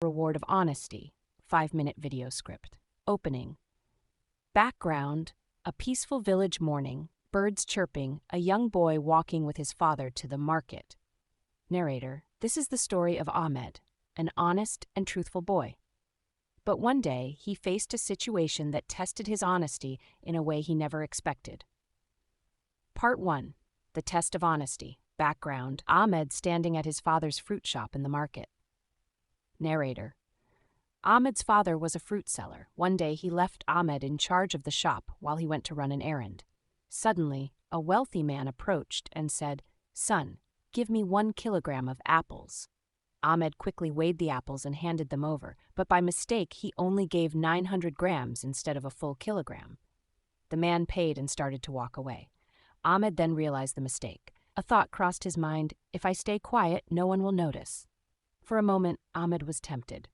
Reward of honesty. 5-minute video script. Opening. Background: a peaceful village morning, birds chirping, a young boy walking with his father to the market. Narrator: this is the story of Ahmed, an honest and truthful boy. But one day, he faced a situation that tested his honesty in a way he never expected. Part 1. The Test of Honesty. Background: Ahmed standing at his father's fruit shop in the market. Narrator: Ahmed's father was a fruit seller. One day he left Ahmed in charge of the shop while he went to run an errand. Suddenly, a wealthy man approached and said, "Son, give me 1 kilogram of apples." Ahmed quickly weighed the apples and handed them over, but by mistake he only gave 900 grams instead of a full kilogram. The man paid and started to walk away. Ahmed then realized the mistake. A thought crossed his mind: if I stay quiet, no one will notice. For a moment, Ahmed was tempted.